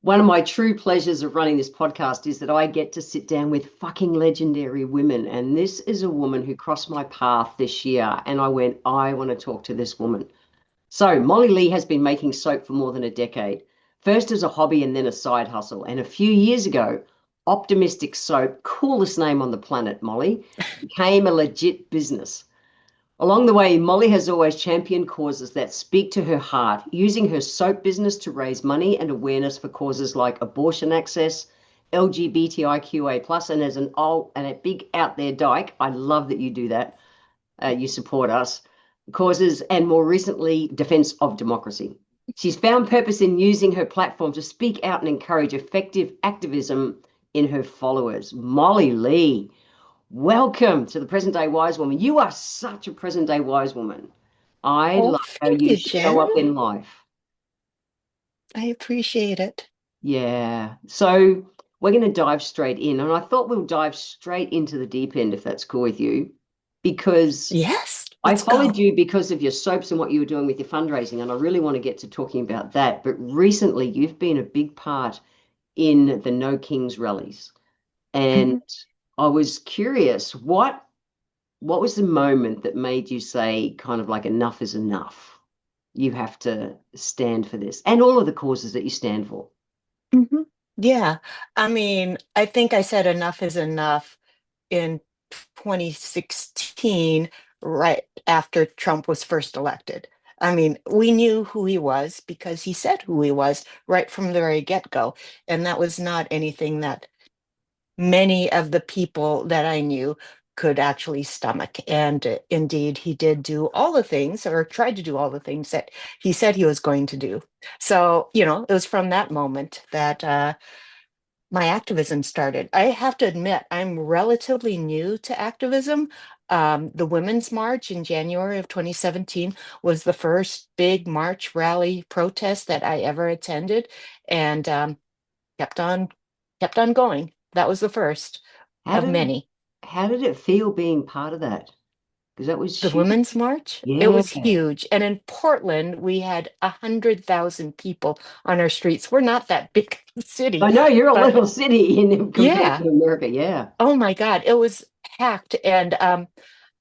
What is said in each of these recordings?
One of my true pleasures of running this podcast is that I get to sit down with fucking legendary women. And this is a woman who crossed my path this year. And I went, I want to talk to this woman. So, Molly Lee has been making soap for more than a decade, first as a hobby and then a side hustle. And a few years ago, Optimistic Soap, coolest name on the planet, Molly, became a legit business. Along the way, Molly has always championed causes that speak to her heart, using her soap business to raise money and awareness for causes like abortion access, LGBTIQA+, and as an old and a big out there dyke, I love that you do that. You support us, causes, and more recently, defense of democracy. She's found purpose in using her platform to speak out and encourage effective activism in her followers. Molly Lee, welcome to the Present Day Wise Woman. You are such a present day wise woman. I Oh, love how thank you you, show Jen. up in life. I appreciate it. Yeah. So we're going to dive straight in. And I thought we'll dive straight into the deep end, if that's cool with you, because Yes, I let's followed go. you because of your soaps and what you were doing with your fundraising. And I really want to get to talking about that. But recently, you've been a big part in the No Kings rallies. And Mhm. I was curious, what was the moment that made you say kind of like enough is enough? You have to stand for this and all of the causes that you stand for. Mhm. Yeah, I mean, I think I said enough is enough in 2016, right after Trump was first elected. I mean, we knew who he was because he said who he was right from the very get-go. And that was not anything that many of the people that I knew could actually stomach. And indeed, he did do all the things or tried to do all the things that he said he was going to do. So, it was from that moment that my activism started. I have to admit, I'm relatively new to activism. The Women's March in January of 2017 was the first big march, rally, protest that I ever attended, and kept on kept on going. That was the first How of did it many. how did it feel being part of that? Because that was The huge. Women's March, it Yeah. was huge. And in Portland, we had 100,000 people on our streets. We're not that big a city, I know you're a but little city in compared yeah. to America. Yeah. Oh my God, it was packed. And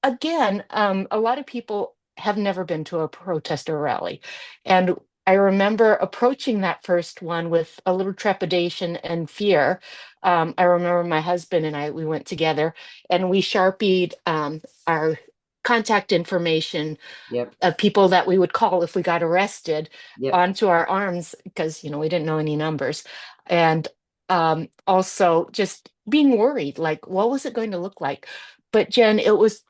again, a lot of people have never been to a protest or rally. And I remember approaching that first one with a little trepidation and fear. I remember my husband and I, we went together and we Sharpied our contact information Yep. of people that we would call if we got arrested Yep. onto our arms because, we didn't know any numbers. And also just being worried, like, what was it going to look like? But Jen, it was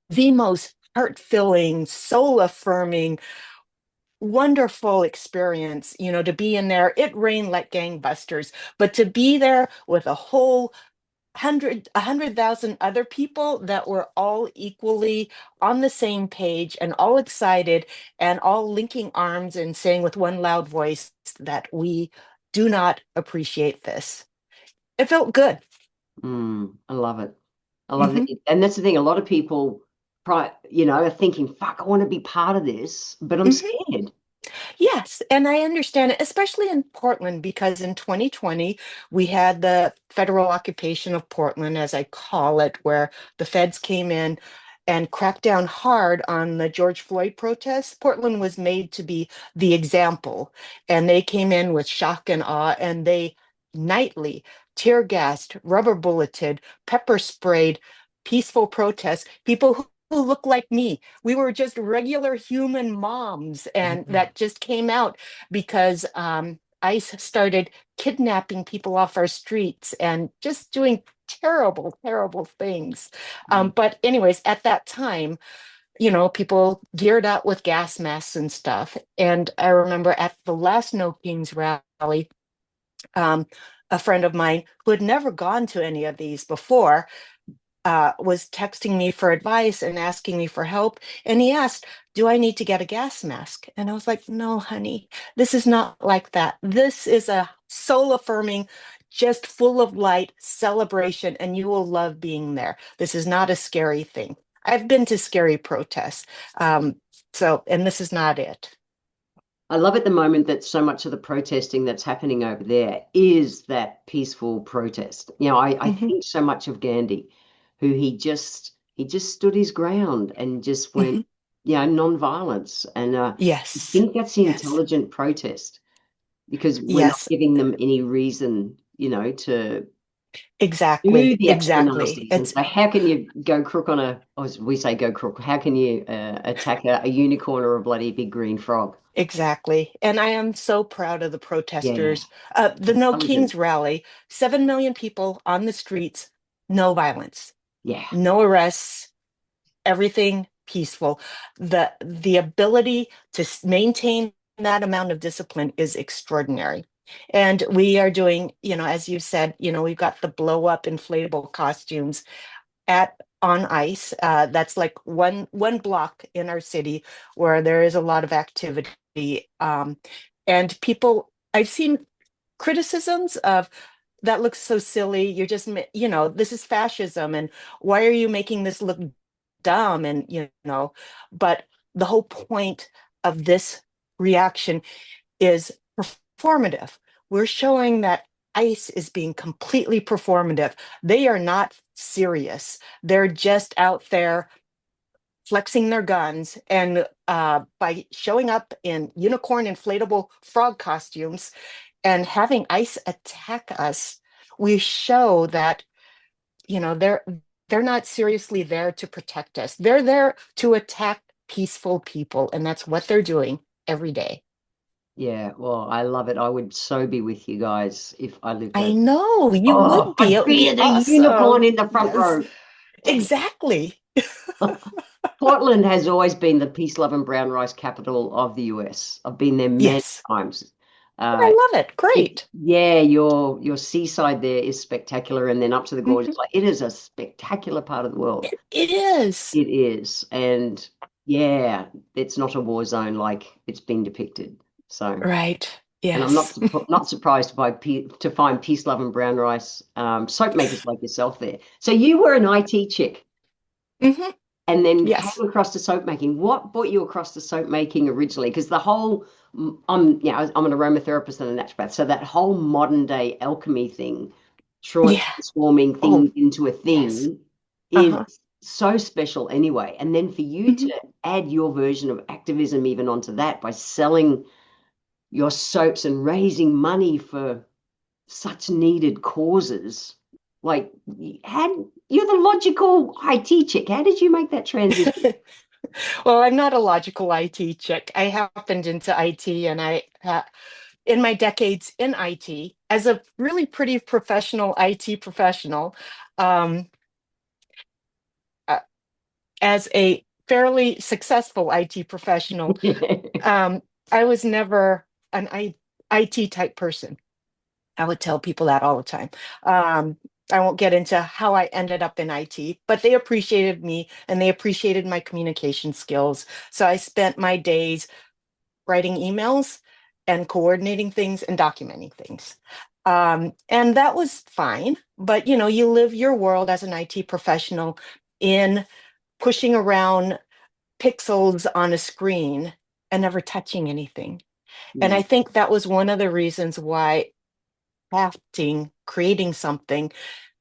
the most heart-filling, soul-affirming, wonderful experience, to be in there. It rained like gangbusters, but to be there with a whole 100,000 other people that were all equally on the same page and all excited and all linking arms and saying with one loud voice that we do not appreciate this. It felt good. I love it. I love Mhm. it. And that's the thing. A lot of people are thinking, fuck, I want to be part of this, but I'm Mhm. scared. Yes, and I understand it, especially in Portland, because in 2020, we had the federal occupation of Portland, as I call it, where the feds came in and cracked down hard on the George Floyd protests. Portland was made to be the example, and they came in with shock and awe, and they nightly tear gassed, rubber bulleted, pepper sprayed peaceful protests, people who look like me. We were just regular human moms, and Yeah. that just came out because ICE started kidnapping people off our streets and just doing terrible, terrible things. But, anyways, at that time, people geared out with gas masks and stuff. And I remember at the last No Kings rally, um, a friend of mine who had never gone to any of these before was texting me for advice and asking me for help. And he asked, do I need to get a gas mask? And I was like, no, honey, this is not like that. This is a soul affirming, just full of light celebration, and you will love being there. This is not a scary thing. I've been to scary protests. And this is not it. I love at the moment that so much of the protesting that's happening over there is that peaceful protest. I Hmm. think so much of Gandhi, who he just stood his ground and just went, Hmm. non-violence. And I Yes. think that's the Yes. intelligent protest because we're not Yes. giving them any reason, to do Exactly. the extra Exactly. nasties. And so how can you go crook on or as we say, go crook, how can you attack a unicorn or a bloody big green frog? Exactly. And I am so proud of the Yeah, protesters. The No intelligent. Kings rally, 7 million people on the streets, no violence, Yeah, no arrests, everything peaceful. The ability to maintain that amount of discipline is extraordinary. And we are doing, as you said, we've got the blow up inflatable costumes at on ice. That's like one block in our city where there is a lot of activity. And people, I've seen criticisms of that looks so silly. You're just, this is fascism, and why are you making this look dumb? And but the whole point of this reaction is performative. We're showing that ICE is being completely performative. They are not serious. They're just out there flexing their guns. And by showing up in unicorn inflatable frog costumes and having ICE attack us, we show that, they're not seriously there to protect us. They're there to attack peaceful people, and that's what they're doing every day. yeah. Well, I love it. I would so be with you guys if I lived I over. know you Oh, would be. I'd It would be be the unicorn awesome. in the front Yes, row. Damn. exactly. Portland has always been the peace, love, and brown rice capital of the US. I've been there many Yes, times. I Uh, love it. Great. yeah, your seaside there is spectacular, and then up to the gorges. Mhm. Like it is a spectacular part of the world. It is. It is, and yeah, it's not a war zone like it's been depicted. So. Right. And I'm not Yes. not surprised to find peace, love, and brown rice soap makers like yourself there. So you were an IT chick, Hmm. and then came Yes. across to soap making. What brought you across to soap making originally? Because the whole, I'm an aromatherapist and a naturopath, so that whole modern day alchemy thing, Yeah. transforming Oh, things into a yes. thing, is Uh-huh. so special anyway. And then for you Hmm. to add your version of activism even onto that by selling your soaps and raising money for such needed causes. Like, you're the logical IT chick. How did you make that transition? Well, I'm not a logical IT chick. I happened into IT, and in my decades in IT, as a really pretty professional IT professional, um, uh, as a fairly successful IT professional, um, I was never an IT type person. I would tell people that all the time. Um, I won't get into how I ended up in IT, but they appreciated me and they appreciated my communication skills. So I spent my days writing emails and coordinating things and documenting things. And that was fine. But you live your world as an IT professional in pushing around pixels on a screen and never touching anything. And I Mm, think that was one of the reasons why crafting, creating something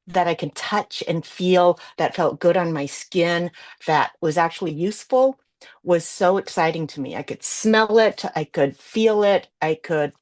that I can touch and feel that felt good on my skin, that was actually useful, was so exciting to me. I could smell it, I could feel it, I could,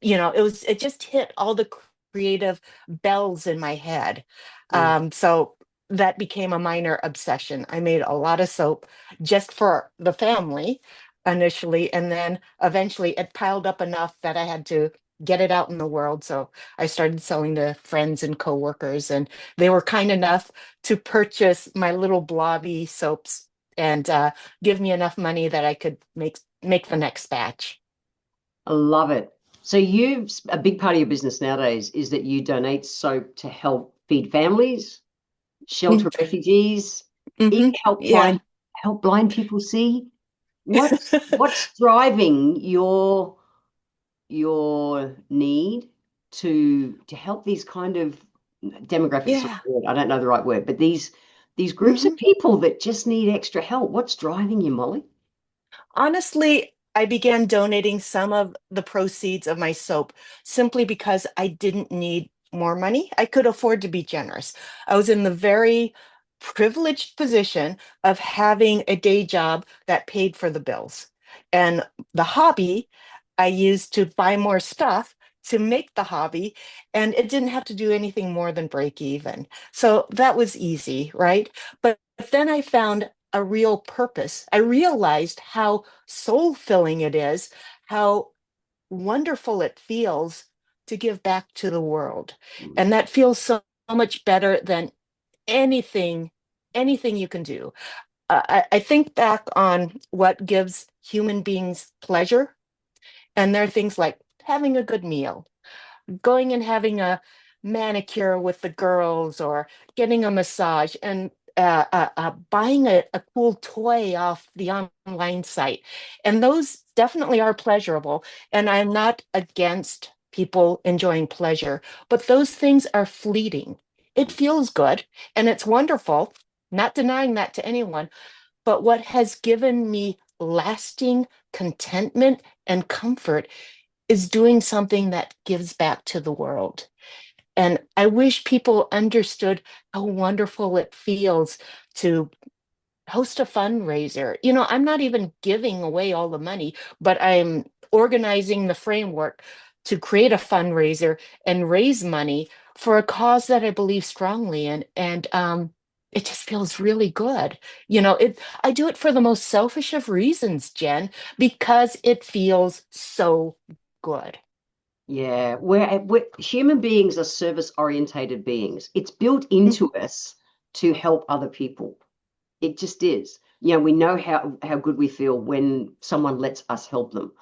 it just hit all the creative bells in my head. mm. So that became a minor obsession. I made a lot of soap just for the family initially, and then eventually it piled up enough that I had to get it out in the world. So I started selling to friends and coworkers, and they were kind enough to purchase my little blobby soaps and give me enough money that I could make the next batch. I love it. So a big part of your business nowadays is that you donate soap to help feed families, shelter refugees, even Mm-hmm. Yeah. help blind people see. What's driving your need to help these kind of demographics? Yeah. I don't know the right word, but these groups Hmm. of people that just need extra help. What's driving you, Molly? Honestly, I began donating some of the proceeds of my soap simply because I didn't need more money. I could afford to be generous. I was in the very privileged position of having a day job that paid for the bills. And the hobby I used to buy more stuff to make the hobby, and it didn't have to do anything more than break even. So that was easy, right? But then I found a real purpose. I realized how soul filling it is, how wonderful it feels to give back to the world. Mm. And that feels so much better than anything, anything you can do. I think back on what gives human beings pleasure, and there are things like having a good meal, going and having a manicure with the girls or getting a massage and buying a cool toy off the online site. And those definitely are pleasurable. And I'm not against people enjoying pleasure, but those things are fleeting. It feels good and it's wonderful, not denying that to anyone. But what has given me lasting contentment and comfort is doing something that gives back to the world. And I wish people understood how wonderful it feels to host a fundraiser. I'm not even giving away all the money, but I'm organizing the framework to create a fundraiser and raise money for a cause that I believe strongly in. And it just feels really good. I do it for the most selfish of reasons, Jen, because it feels so good. Yeah, we're human beings are service orientated beings. It's built Mhm. into us to help other people. It just is. We know how good we feel when someone lets us help them.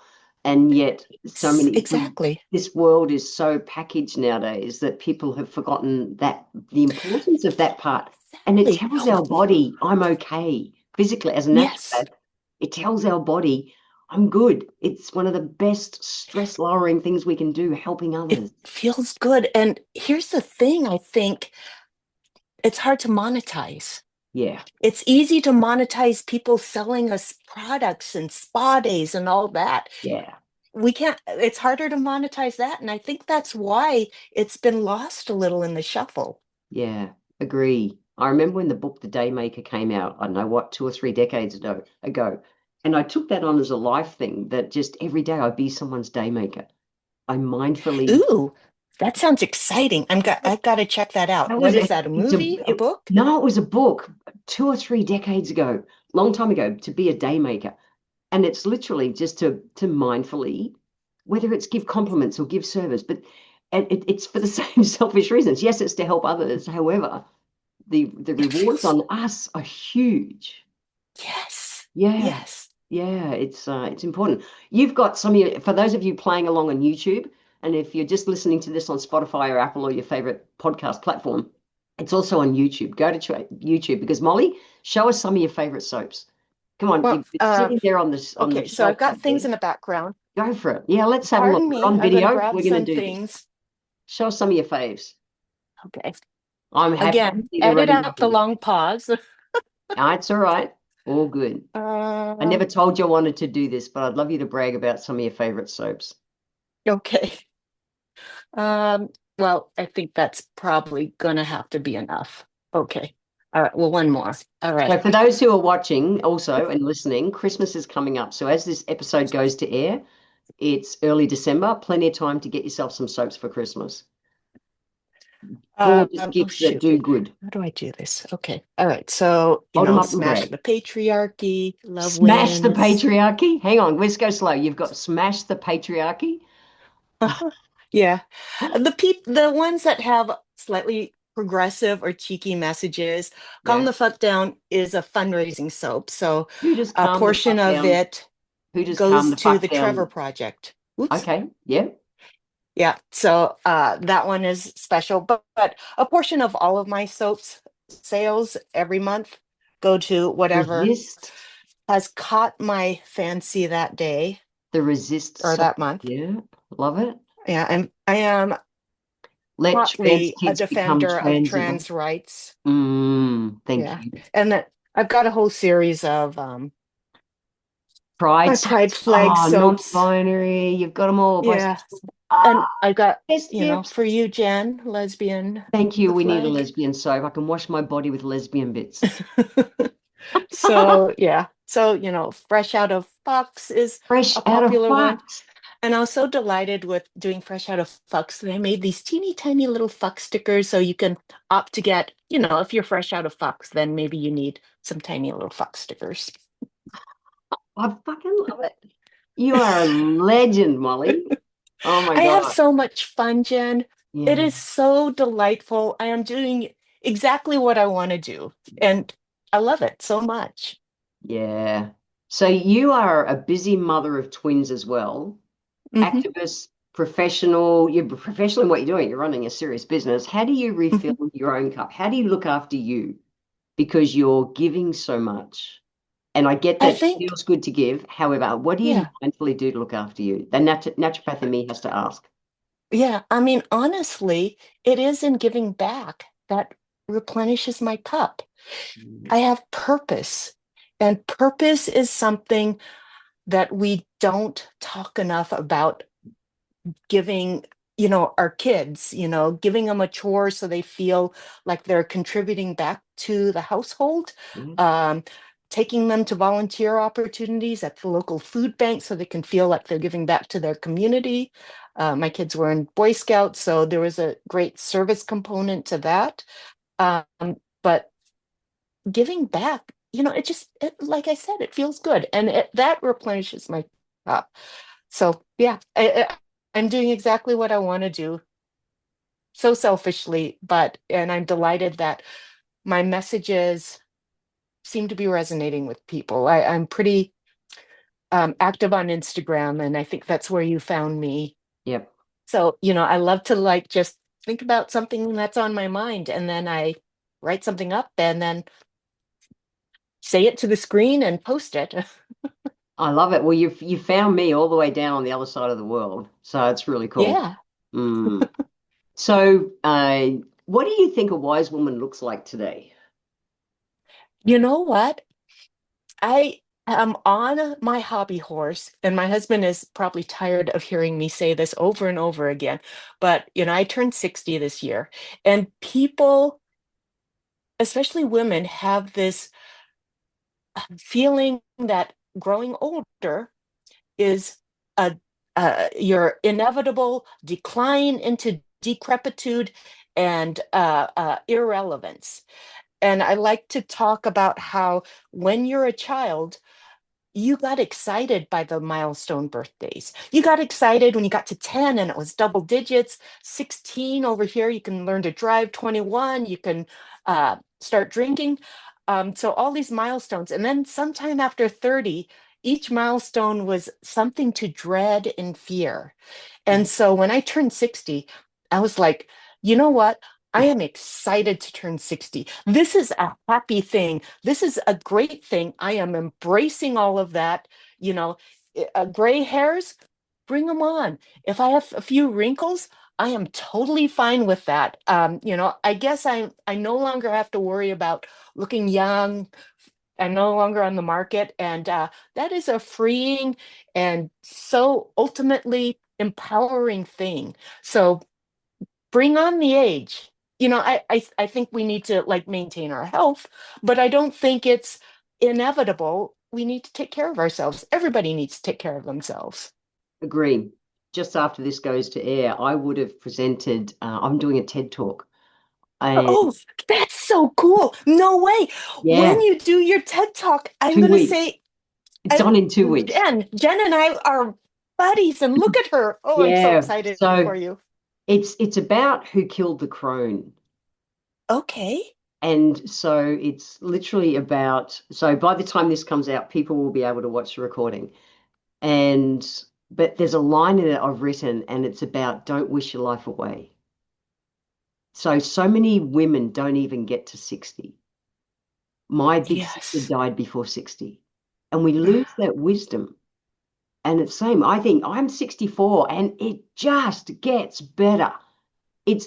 And yet so many Exactly. this world is so packaged nowadays that people have forgotten that the importance of that part. And it Exactly. tells our body I'm okay physically as a Yes, naturopath. It tells our body I'm good. It's one of the best stress lowering things we can do, helping it others. feels good. And here's the thing, I think it's hard to monetize. Yeah, It's easy to monetize people selling us products and spa days and all that. yeah. We can't, it's harder to monetize that. And I think that's why it's been lost a little in the shuffle. Yeah, agree. I remember when the book The Daymaker came out, I don't know what, 2 or 3 decades ago. And I took that on as a life thing that just every day I'd be someone's daymaker. I mindfully Ooh, that sounds exciting. I've got to check that out. that was What is that, a movie, a book? no, it was a book 2 or 3 decades ago, long time ago, to be a daymaker. And it's literally just to mindfully, whether it's give compliments or give service, but it's for the same selfish reasons. Yes, it's to help others. However, the It rewards feels, on us are huge. yes, Yeah, yes. yeah, it's important. You've got some of your, for those of you playing along on YouTube, and if you're just listening to this on Spotify or Apple or your favorite podcast platform, it's also on YouTube. Go to YouTube because Molly, show us some of your favorite soaps. Come on, Well, it's sitting there on the okay, so I've shelf got up there. things in the background. Go for it. Yeah, let's have a look. Pardon We're me, on I'm going to video. grab We're going some to do this. things. Show us some of your faves. Okay. I'm Again, happy they're edit ready to out the talk. long pause. It's all right. All good. I never Um, told you I wanted to do this, but I'd love you to brag about some of your favorite soaps. okay. Um, well, I think that's probably gonna have to be enough. Okay. All right. Well, one more. All So, right. for those who are watching also and listening, Christmas is coming up. So, as this episode goes to air, it's early December, plenty of time to get yourself some soaps for Christmas. Gorgeous Oh gifts that shoot. do good. How do I do this? Okay. All right. So, Hold them up and smash brag. the patriarchy, love Smash the wins. patriarchy. Hang on, let's go slow. You've got smash the patriarchy. Yeah. The ones that have slightly progressive or cheeky messages, Calm Yeah. the Fuck Down is a fundraising soap. So Who does a calm the portion fuck of down? it Who does calm goes the to fuck the Trevor down? Project. Oops. Okay. Yeah. Yeah. So that one is special, but a portion of all of my soaps sales every month go to whatever Resist. has caught my fancy that day The resist or soap. that month. Yeah. Love it. Yeah, and I am Let trans hotly a kids become defender of transable. trans rights. Thank Yeah. you. And that I've got a whole series of Pride My pride suits. flag Oh, soaps. non-binary. You've got them all. Yeah. Bisexual. Ah, And I got, best gifts. for you, Jen, lesbian, Thank you. the We need a flag. lesbian soap. I can wash my body with lesbian bits. So, yeah. So, Fresh Out of Fox is Fresh a out of popular one. box. And I was so delighted with doing Fresh Out of Fox. They made these teeny tiny little Fox stickers so you can opt to get, if you're fresh out of Fox, then maybe you need some tiny little Fox stickers. I fucking love it. You are a legend, Molly. Oh my I have God. so much fun, Jen. It Yeah. is so delightful. I am doing exactly what I want to do, and I love it so much. Yeah. So you are a busy mother of twins as well. Hmm. Activist, professional. You're professional in what you're doing. You're running a serious business. How do you refill Hmm. your own cup? How do you look after you? Because you're giving so much. And I get I that it think, feels good to give. However, what do you yeah, mindfully do to look after you? The naturopath in me has to ask. yeah. I mean, honestly, it is in giving back that replenishes my cup. Mm, I have purpose, and purpose is something that we don't talk enough about giving, our kids, giving them a chore so they feel like they're contributing back to the household, yeah. um, taking them to volunteer opportunities at the local food bank so they can feel like they're giving back to their community. My kids were in Boy Scouts, so there was a great service component to that. Um, but giving back, like I said, it feels good, and that replenishes my cup. So yeah, I'm doing exactly what I want to do, so selfishly, and I'm delighted that my messages seem to be resonating with people. I'm pretty active on Instagram, and I think that's where you found me. Yep. So, I love to like just think about something that's on my mind, and then I write something up and then say it to the screen and post it. I love it. Well, you found me all the way down on the other side of the world. So it's really cool. Yeah. Mm. So, what do you think a wise woman looks like today? You know what? I am on my hobby horse, and my husband is probably tired of hearing me say this over and over again. But, I turned 60 this year, and people, especially women, have this feeling that growing older is your inevitable decline into decrepitude and irrelevance. And I like to talk about how when you're a child, you got excited by the milestone birthdays. You got excited when you got to 10 and it was double digits. 16 over here, you can learn to drive. 21, you can start drinking. So all these milestones. And then sometime after 30, each milestone was something to dread and fear. And so when I turned 60, I was like, you know what? I am excited to turn 60. This is a happy thing. This is a great thing. I am embracing all of that. You know, Gray hairs, bring them on. If I have a few wrinkles, I am totally fine with that. I guess I no longer have to worry about looking young. I'm no longer on the market, and that is a freeing and so ultimately empowering thing. So bring on the age. I think we need to like maintain our health, but I don't think it's inevitable. We need to take care of ourselves. Everybody needs to take care of themselves. Agree. Just after this goes to air, I would have presented, I'm doing a TED talk. And Oh, that's so cool. No way. When yeah, you do your TED Talk, I'm two going to weeks. say, It's done in 2 weeks. Jen and I are buddies, and look at her. Oh, I'm so Yeah. excited So for you. it's about who killed the crone. Okay. And so it's literally about, so by the time this comes out, people will be able to watch the recording. And but there's a line in it I've written, and it's about don't wish your life away. So many women don't even get to 60. My big sister Yes. died before 60. And we lose that wisdom. And it's same. I think I'm 64 and it just gets better.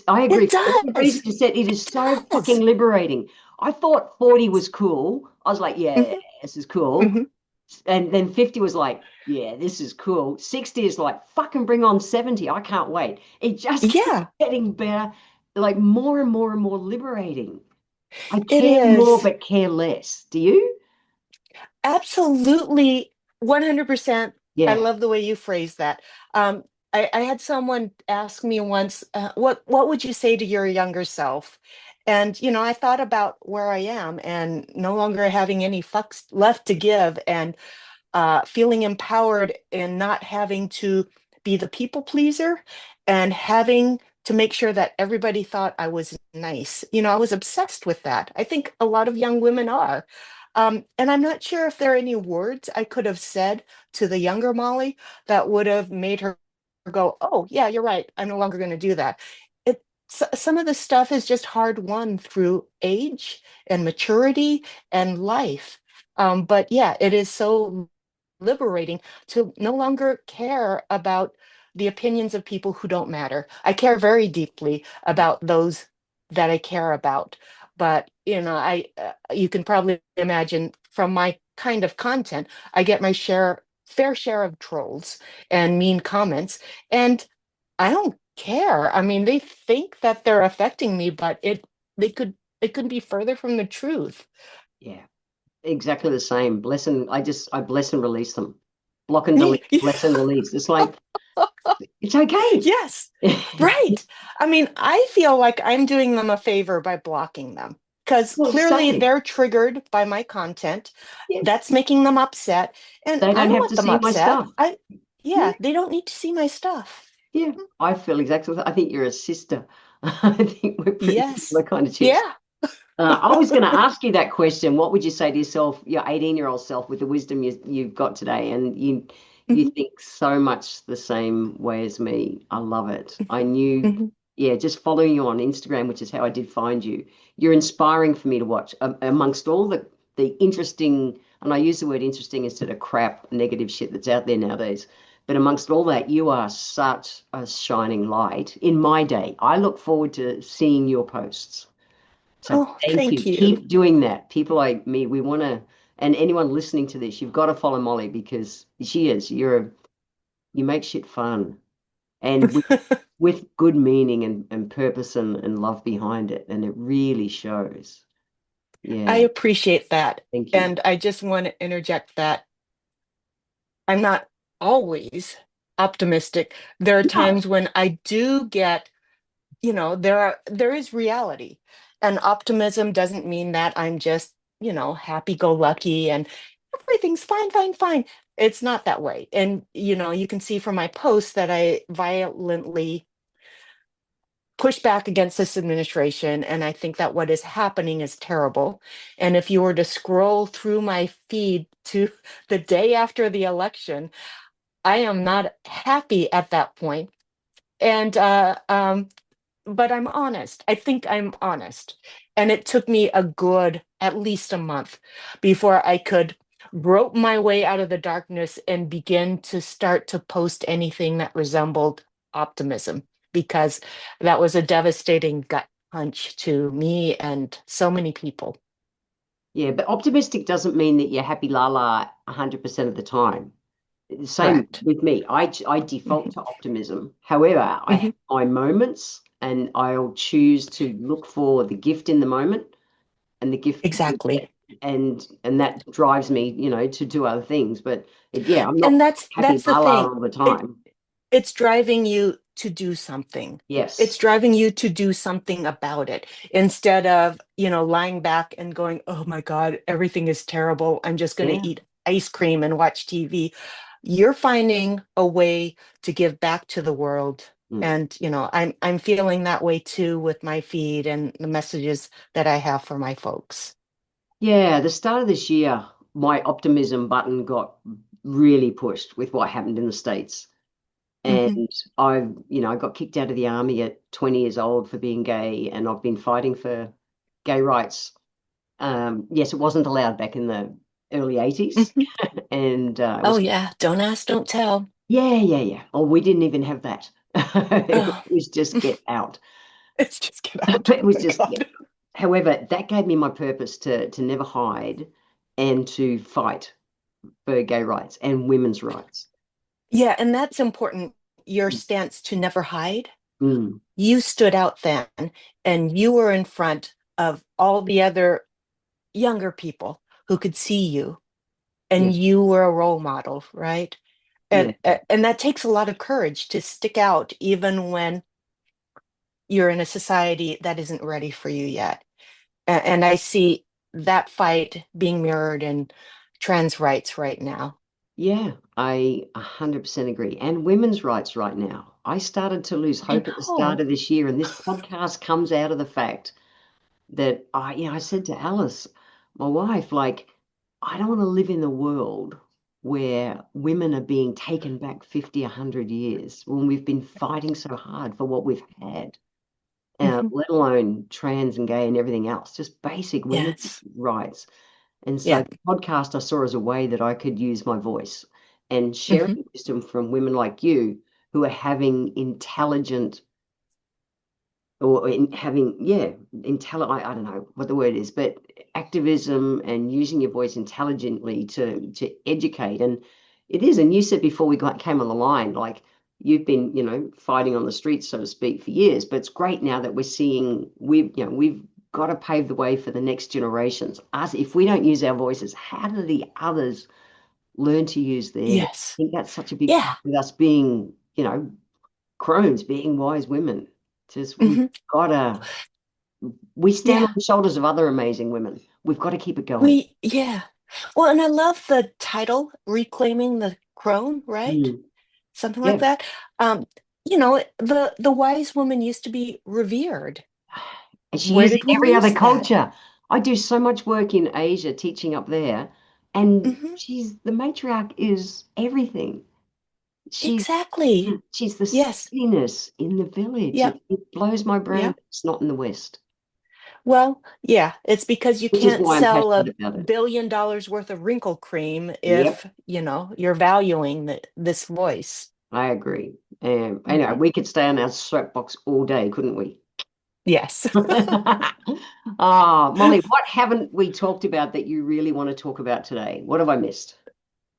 I agree It with everybody that does. just said it is It so fucking does. liberating. I thought 40 was cool. I was like, yeah, Hmm. this is cool. Hmm. And then 50 was like, yeah, this is cool. 60 is like, fucking bring on 70. I can't wait. It just keeps Yeah, getting better, like more and more and more liberating. I it care more is. but care less. Do you? Absolutely, 100%. I Yeah. love the way you phrase that. Um, I had someone ask me once, what would you say to your younger self? And, I thought about where I am and no longer having any fucks left to give, and feeling empowered and not having to be the people pleaser and having to make sure that everybody thought I was nice. I was obsessed with that. I think a lot of young women are. And I'm not sure if there are any words I could have said to the younger Molly that would have made her go, oh, yeah, you're right. I'm no longer going to do that. Some of the stuff is just hard won through age and maturity and life. But yeah, it is so liberating to no longer care about the opinions of people who don't matter. I care very deeply about those that I care about, but I you can probably imagine from my kind of content, I get my fair share of trolls and mean comments, and I don't care. I mean, they think that they're affecting me, but they could it could be further from the truth. Yeah. Exactly the same. I bless and release them. Block and delete, bless and release. It's like, it's okay. Yes, right. I mean, I feel like I'm doing them a favor by blocking them because Well, clearly same. they're triggered by my content. Yeah. That's making them upset, and They I don't don't have want to them see my upset. stuff. Yeah. Yeah, they don't need to see my stuff. Yeah. I feel exactly. I think you're a sister. I think we're pretty Yes. similar kind of chicks. Yeah. I was going to ask you that question. What would you say to yourself, your 18-year-old self, with the wisdom you've got today? And you Mhm, think so much the same way as me. I love it. I knew, mhm. yeah, just following you on Instagram, which is how I did find you. You're inspiring for me to watch. Amongst all the interesting, and I use the word interesting instead of crap, negative shit that's out there nowadays. But amongst all that, you are such a shining light in my day. I look forward to seeing your posts. So Oh, thank you. thank you. Keep doing that. People like me, we want to, and anyone listening to this, you've got to follow Molly because she is. You make shit fun and with good meaning and purpose and love behind it. And it really shows. I Yeah. appreciate that. Thank you. And I just want to interject that I'm not always optimistic. There are No. times when I do get, there is reality. And optimism doesn't mean that I'm just, happy go lucky and everything's fine, fine, fine. It's not that way. And, you can see from my posts that I violently push back against this administration. And I think that what is happening is terrible. And if you were to scroll through my feed to the day after the election, I am not happy at that point. And but I'm honest. I think I'm honest. And it took me a good at least a month before I could grope my way out of the darkness and begin to start to post anything that resembled optimism, because that was a devastating gut punch to me and so many people. Yeah, but optimistic doesn't mean that you're happy la la 100% of the time. Same Correct. with me. I default Mhm, to optimism. However, I have mhm. my moments and I'll choose to look for the gift in the moment and the gift Exactly. and that drives me, to do other things. But yeah, I'm And not happy that's the la la thing. all the It time. it's driving you to do something. It's Yes. driving you to do something about it instead of, lying back and going, oh my God, everything is terrible. I'm just going to Yeah. eat ice cream and watch TV. You're finding a way to give back to the world. Mm. And, I'm feeling that way too with my feed and the messages that I have for my folks. Yeah, the start of this year, my optimism button got really pushed with what happened in the States. Mhm. And I got kicked out of the army at 20 years old for being gay, and I've been fighting for gay rights. Yes, it wasn't allowed back in the early 80s, Mhm. and it Oh was yeah. Don't ask, don't tell. yeah, yeah, yeah. Oh, we didn't even have that. It Oh, was just get out. it's just get out. It Oh was my just yeah. God. However, that gave me my purpose to never hide and to fight. for gay rights and women's rights. Yeah, and that's important. Your stance to never hide. Mm, You stood out then, and you were in front of all the other younger people who could see you, yeah, and you were a role model, right? yeah, And that takes a lot of courage to stick out even when you're in a society that isn't ready for you yet. And I see that fight being mirrored in trans rights right now. yeah. I 100% agree. And women's rights right now. I started to lose I hope at the start know. of this year, and this podcast comes out of the fact that I said to Alice, my wife, like, I don't want to live in the world where women are being taken back 50, 100 years when we've been fighting so hard for what we've had, Mhm. let alone trans and gay and everything else, just basic women's Yes. rights. And so Yeah. the podcast I saw as a way that I could use my voice and Hmm. sharing wisdom from women like you who are having intelligent or in having, yeah, I don't know what the word is, but activism and using your voice intelligently to educate. And it is, and you said before we came on the line, like you've been, fighting on the streets, so to speak, for years. But it's great now that we're seeing we've got to pave the way for the next generations. Us, if we don't use our voices, how do the others learn to use theirs? I Yes. think that's such a big Yeah. part of us being, crones, being wise women. Just we've Hmm. gotta we stand Yeah. on the shoulders of other amazing women. We've got to keep it going. Yeah. Well, and I love the title, Reclaiming the Crone, right? Mm. Something like Yeah. that. Um, the wise woman used to be revered. And she Where is in did we every other lose that? culture. I do so much work in Asia teaching up there, and Hmm. she's the matriarch is everything. She's Exactly. she's the Yes. steadiness in the village. Yep. It blows my brain. Yep. But it's not in the West, Well, yeah, it's because you which is can't why I'm sell passionate a about it. $1 billion worth of wrinkle cream Yep, if, you're valuing this voice. I agree. Anyway, Mhm. we could stay on our soapbox all day, couldn't we? Yes. Molly, what haven't we talked about that you really want to talk about today? What have I missed?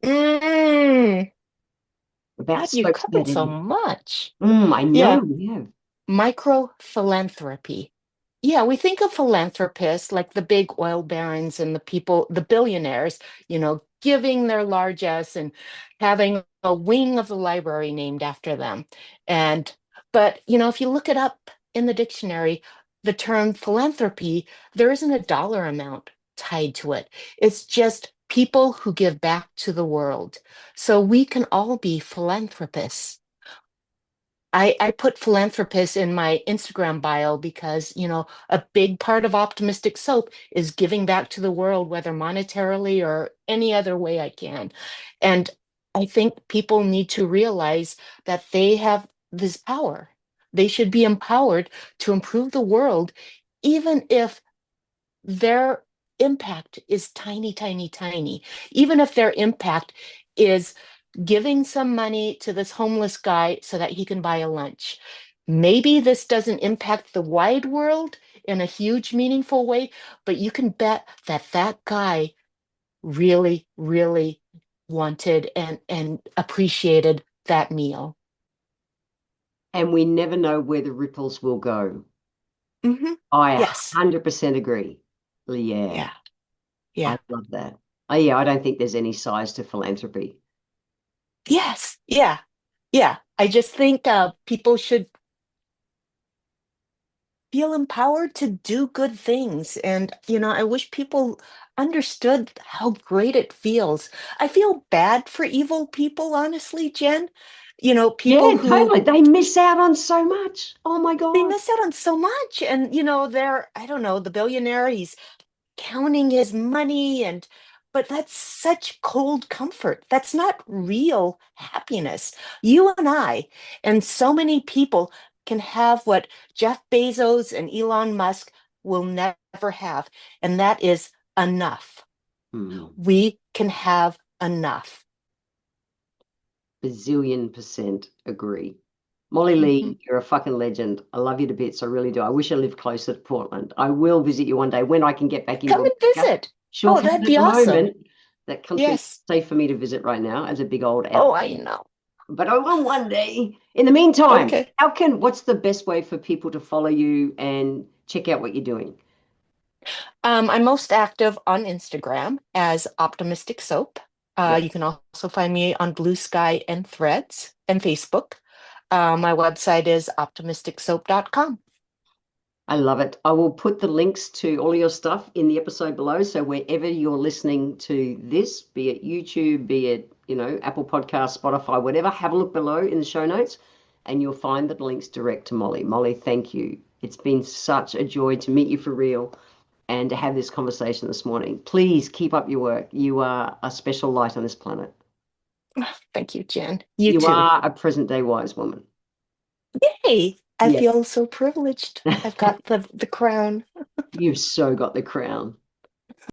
Mm, About God, you spoke covered about so everything. much. I know Yeah. we have. Micro-philanthropy. Yeah, we think of philanthropists like the big oil barons and the people, the billionaires, giving their largesse and having a wing of the library named after them. And, but, if you look it up in the dictionary, the term philanthropy, there isn't a dollar amount tied to it. It's just people who give back to the world. So we can all be philanthropists. I put philanthropist in my Instagram bio because, a big part of optimistic soap is giving back to the world, whether monetarily or any other way I can. And I think people need to realize that they have this power. They should be empowered to improve the world, even if their impact is tiny, tiny, tiny. Even if their impact is giving some money to this homeless guy so that he can buy a lunch. Maybe this doesn't impact the wide world in a huge, meaningful way, but you can bet that that guy really, really wanted and appreciated that meal. And we never know where the ripples will go. Hmm. I Yes. 100% agree. Yeah, Yeah. Yeah. I love that. Yeah, I don't think there's any size to philanthropy. Yes. Yeah. Yeah. I just think people should feel empowered to do good things. And, I wish people understood how great it feels. I feel bad for evil people, honestly, Jen. Yeah, People who totally. They miss out on so much. Oh my they God. miss out on so much. And, they're, I don't know, the billionaire, he's counting his money but that's such cold comfort. That's not real happiness. You and I and so many people can have what Jeff Bezos and Elon Musk will never have, and that is enough. Hmm. We can have enough. Bazillion% agree. Molly Mhm. Lee, you're a fucking legend. I love you to bits. I really do. I wish I lived closer to Portland. I will visit you one day when I can get back into Come and America. visit. Sure Oh, can that'd at be the awesome. moment. That country is Yes. safe for me to visit right now as a big old Oh, adult. I know. But I will one day. In the meantime, Okay. what's the best way for people to follow you and check out what you're doing? I'm most active on Instagram as Optimistic Soap. Yep. You can also find me on Blue Sky and Threads and Facebook. My website is optimisticsoap.com. I love it. I will put the links to all your stuff in the episode below. So wherever you're listening to this, be it YouTube, be it, Apple Podcasts, Spotify, whatever, have a look below in the show notes and you'll find the links direct to Molly. Molly, thank you. It's been such a joy to meet you for real and to have this conversation this morning. Please keep up your work. You are a special light on this planet. Thank you, Jen. You You too. are a present day wise woman. Yay! I Yeah, feel so privileged. I've got the crown. you've so got the crown.